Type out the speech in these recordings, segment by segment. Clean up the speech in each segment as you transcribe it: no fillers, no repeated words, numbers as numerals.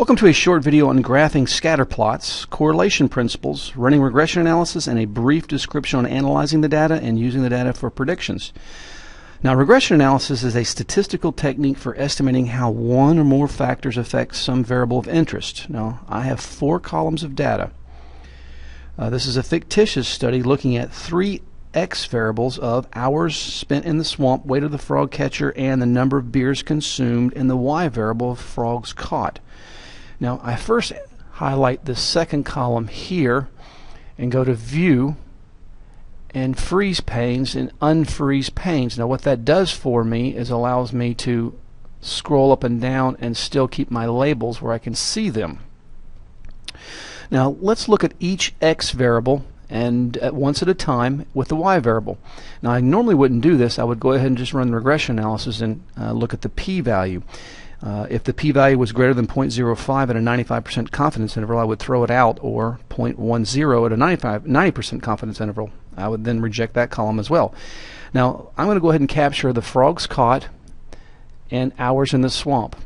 Welcome to a short video on graphing scatter plots, correlation principles, running regression analysis, and a brief description on analyzing the data and using the data for predictions. Now, regression analysis is a statistical technique for estimating how one or more factors affect some variable of interest. Now, I have 4 columns of data. This is a fictitious study looking at 3 X variables of hours spent in the swamp, weight of the frog catcher, and the number of beers consumed, and the Y variable of frogs caught. Now, I first highlight the second column here and go to View and Freeze Panes and Unfreeze Panes. Now, what that does for me is allows me to scroll up and down and still keep my labels where I can see them. Now, let's look at each X variable and once at a time with the Y variable. Now, I normally wouldn't do this. I would go ahead and just run the regression analysis and look at the p-value. If the p-value was greater than 0.05 at a 95% confidence interval, I would throw it out, or 0.10 at a 90% confidence interval. I would then reject that column as well. Now, I'm going to go ahead and capture the frogs caught and hours in the swamp.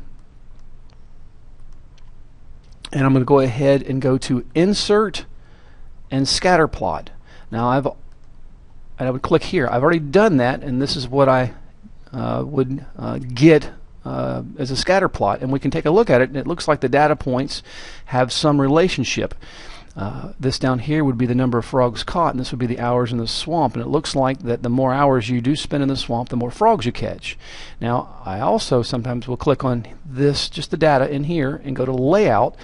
And I'm going to go ahead and go to Insert and Scatter Plot. Now, I would click here. I've already done that, and this is what I would get as a scatter plot, and we can take a look at it, and it looks like the data points have some relationship. This down here would be the number of frogs caught, and this would be the hours in the swamp, and it looks like that the more hours you do spend in the swamp, the more frogs you catch. Now, I also sometimes will click on this, just the data in here, and go to Layout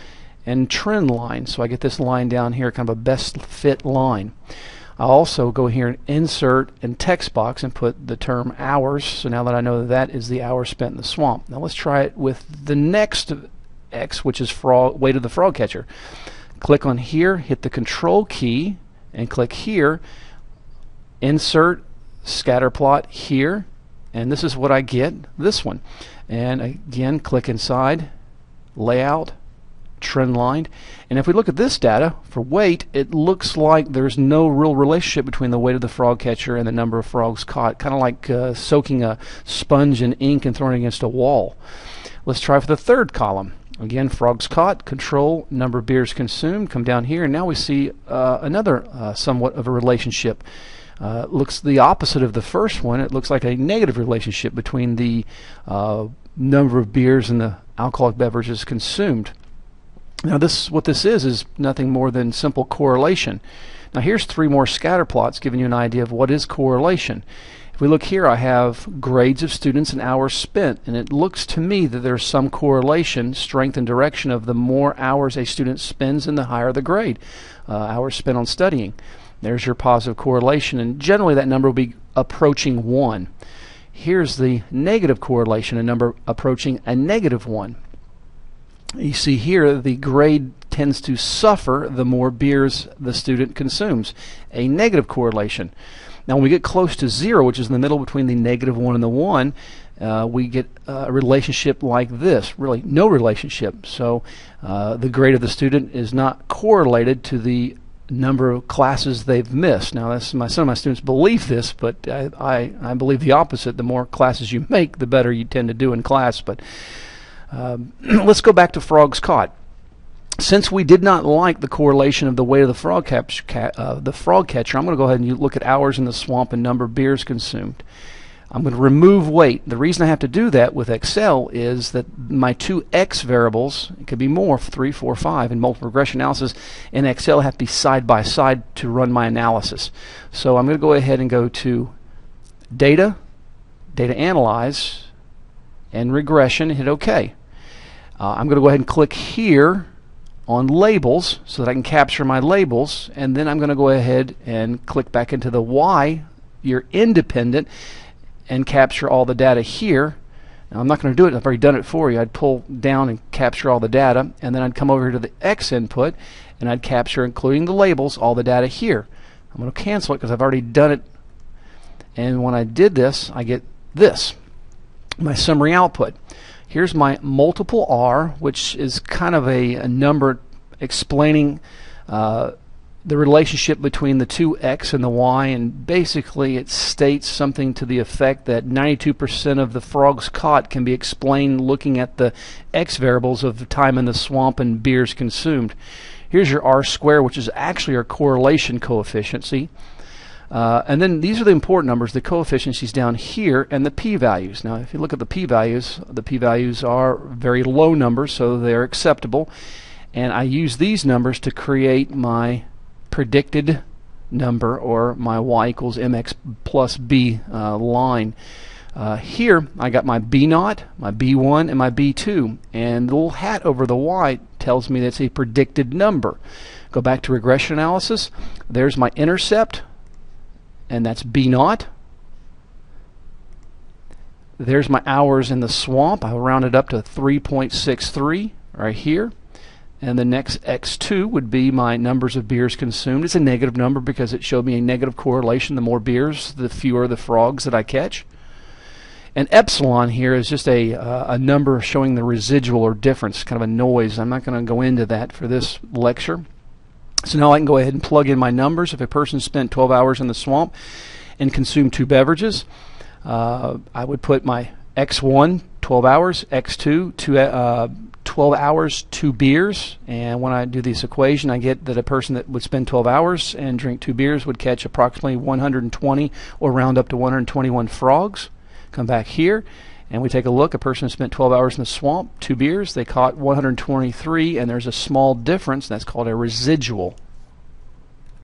and Trend Line, so I get this line down here, kind of a best fit line. I'll also go here and Insert and Text Box and put the term hours, so now that I know that is the hours spent in the swamp. Now let's try it with the next X, which is weight of the frog catcher. Click on here, hit the Control key, and click here, Insert, Scatter Plot here, and this is what I get, this one. And again, click inside, Layout, Trend line, and if we look at this data for weight, it looks like there's no real relationship between the weight of the frog catcher and the number of frogs caught, kind of like soaking a sponge in ink and throwing it against a wall. Let's try for the third column. Again, frogs caught, control, number of beers consumed, come down here, and now we see another somewhat of a relationship. Looks the opposite of the first one. It looks like a negative relationship between the number of beers and the alcoholic beverages consumed. Now, what this is nothing more than simple correlation. Now, here's 3 more scatter plots giving you an idea of what is correlation. If we look here, I have grades of students and hours spent, and it looks to me that there's some correlation, strength and direction of the more hours a student spends and the higher the grade, hours spent on studying. There's your positive correlation, and generally that number will be approaching 1. Here's the negative correlation, a number approaching a negative 1. You see here the grade tends to suffer the more beers the student consumes, a negative correlation. Now, when we get close to 0, which is in the middle between the -1 and the 1, we get a relationship like this, really no relationship. So the grade of the student is not correlated to the number of classes they've missed. Now, some of my students believe this, but I believe the opposite. The more classes you make, the better you tend to do in class. But let's go back to frogs caught. Since we did not like the correlation of the weight of the frog catcher, I'm going to go ahead and look at hours in the swamp and number of beers consumed. I'm going to remove weight. The reason I have to do that with Excel is that my 2 X variables, it could be more, 3, 4, 5, in multiple regression analysis, in Excel have to be side by side to run my analysis. So I'm going to go ahead and go to Data, Data Analyze, and Regression, and hit OK. I'm going to go ahead and click here on Labels so that I can capture my labels, and then I'm going to go ahead and click back into the Y, your independent, and capture all the data here. Now, I'm not going to do it. I've already done it for you. I'd pull down and capture all the data, and then I'd come over here to the X input, and I'd capture, including the labels, all the data here. I'm going to cancel it because I've already done it, and when I did this, I get this, my summary output. Here's my multiple R, which is kind of a number explaining the relationship between the two x and the y, and basically it states something to the effect that 92% of the frogs caught can be explained looking at the x variables of time in the swamp and beers consumed. Here's your r squared, which is actually our correlation coefficient. See? And then these are the important numbers, the coefficients down here, and the p-values. Now, if you look at the p-values are very low numbers, so they're acceptable. And I use these numbers to create my predicted number, or my y equals mx plus b line. Here I got my b0, my b1, and my b2, and the little hat over the y tells me that's a predicted number. Go back to regression analysis. There's my intercept, and that's b0. There's my hours in the swamp. I'll round it up to 3.63 right here. And the next x2 would be my numbers of beers consumed. It's a negative number because it showed me a negative correlation. The more beers, the fewer the frogs that I catch. And epsilon here is just a number showing the residual or difference, kind of a noise. I'm not going to go into that for this lecture. So now I can go ahead and plug in my numbers. If a person spent 12 hours in the swamp and consumed 2 beverages, I would put my x1, 12 hours, x2, 12 hours, 2 beers, and when I do this equation, I get that a person that would spend 12 hours and drink 2 beers would catch approximately 120, or round up to 121 frogs. Come back here, and we take a look. A person who spent 12 hours in the swamp, 2 beers, they caught 123, and there's a small difference. That's called a residual.